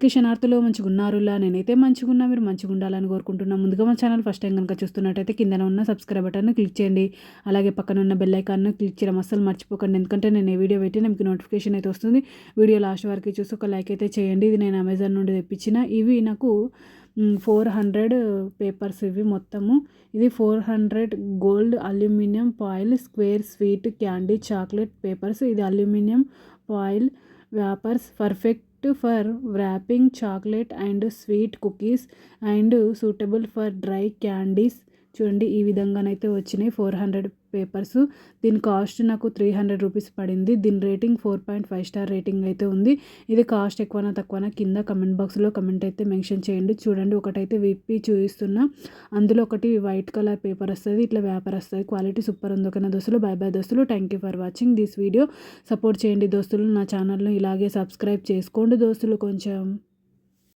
క్షణార్థులు మంచిగున్నారులా నేనైతే మంచిగున్నా, మీరు మంచిగుండాలని కోరుకుంటున్నా. ముందుగా మన ఛానల్ ఫస్ట్ టైం కనుక చూస్తున్నట్టయితే కిందన ఉన్న సబ్స్క్రైబ్ బటన్‌ని క్లిక్ చేయండి. అలాగే పక్కన ఉన్న బెల్ ఐకాన్‌ని క్లిక్ చేయడం అస్సలు మర్చిపోకండి. ఎందుకంటే నేను ఏ వీడియో పెట్టినా మీకు నోటిఫికేషన్ అయితే వస్తుంది. వీడియో లాస్ట్ వరకు చూసి ఒక లైక్ అయితే చేయండి. ఇది నేను అమెజాన్ నుండి తెప్పించిన. ఇవి నాకు 400 పేపర్స్ ఇవి మొత్తము. ఇది 400 gold aluminium foil square sweet candy chocolate papers. ఇది aluminium foil wrappers perfect for wrapping chocolate and sweet cookies and suitable for dry candies. చూడండి ఈ విధంగానైతే వచ్చినాయి 400 పేపర్స్. దీని కాస్ట్ నాకు 300 రూపీస్ పడింది. దీని రేటింగ్ 4.5 స్టార్ రేటింగ్ అయితే ఉంది. ఇది కాస్ట్ ఎక్కువనా తక్కువనా కింద కమెంట్ బాక్స్లో కమెంట్ అయితే మెన్షన్ చేయండి. చూడండి ఒకటైతే విప్పి చూపిస్తున్నా. అందులో ఒకటి వైట్ కలర్ పేపర్ వస్తుంది, ఇట్లా పేపర్ వస్తుంది. క్వాలిటీ సూపర్ ఉంది. ఓకేనా దోస్తులు, బై బై దోస్తులు. Thank you for watching this video. Support చేయండి దోస్తులు. నా ఛానల్ను ఇలాగే సబ్స్క్రైబ్ చేసుకోండి దోస్తులు కొంచెం.